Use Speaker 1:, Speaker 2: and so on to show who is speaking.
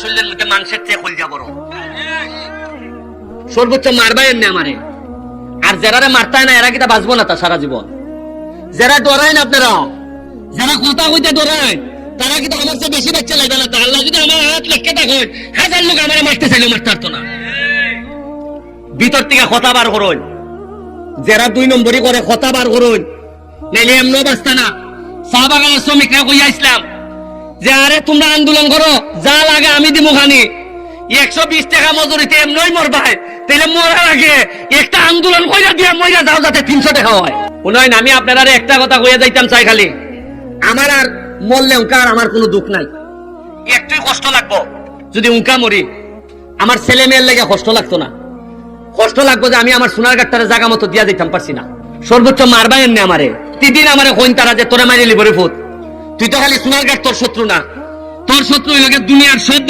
Speaker 1: শরীরের মধ্যে মাংসের চেয়ে খোল যাব সর্বোচ্চ মারবাই এমনি আমারে। আর যারা মারতায় না এরা কিটা বাঁচবো না তা সারা জীবন। যারা ডরায় না আপনারা, যারা কথা কইতে ডরায় তারা কিন্তু আমার চেয়ে বেশি বাচ্চা লাগবে না। আল্লাহ যদি আমার হাত লেখকে থাকে হাজার লোক আমার মারতে চাইলেও মারতে পারতো না। ভিতর থেকে কথা বার করুন, যারা 2 নম্বরই করে কথা বার করুন, নাইলে এমনও বাঁচতা না। চা বাগানের শ্রমিকরা কইয়া ইসলাম যে আরে তোমরা আন্দোলন করো, যা লাগে আমি দিব খানি। 120 টাকা মজুরিতে এমনই মরবাই, তাইলে মরার আগে একটা আন্দোলন কইরা দিয়া মইরা যাও যাতে 300 টাকা হয়। উন্নয়ন আমি আপনারা একটা কথা কইয়া যাইতাম চাই, খালি আমার আর মরলে উনকার আমার কোনো দুঃখ নাই, একটুই কষ্ট লাগবো। যদি উনকা মরি আমার ছেলে মেয়ের লেগে কষ্ট লাগতো না, কষ্ট লাগবো যে আমি আমার সোনার গাছটারে জায়গা মতো দিয়া দিতাম পারছি না। সর্বোচ্চ মারবাই এমনি আমারে, প্রতিদিন আমারে কইন তারা যে তোরা মারিলি বরে ফুট, তুই তো খালি সোনার গাছ তোর শত্রু না, তোর শত্রু হইল দুনিয়ার সব।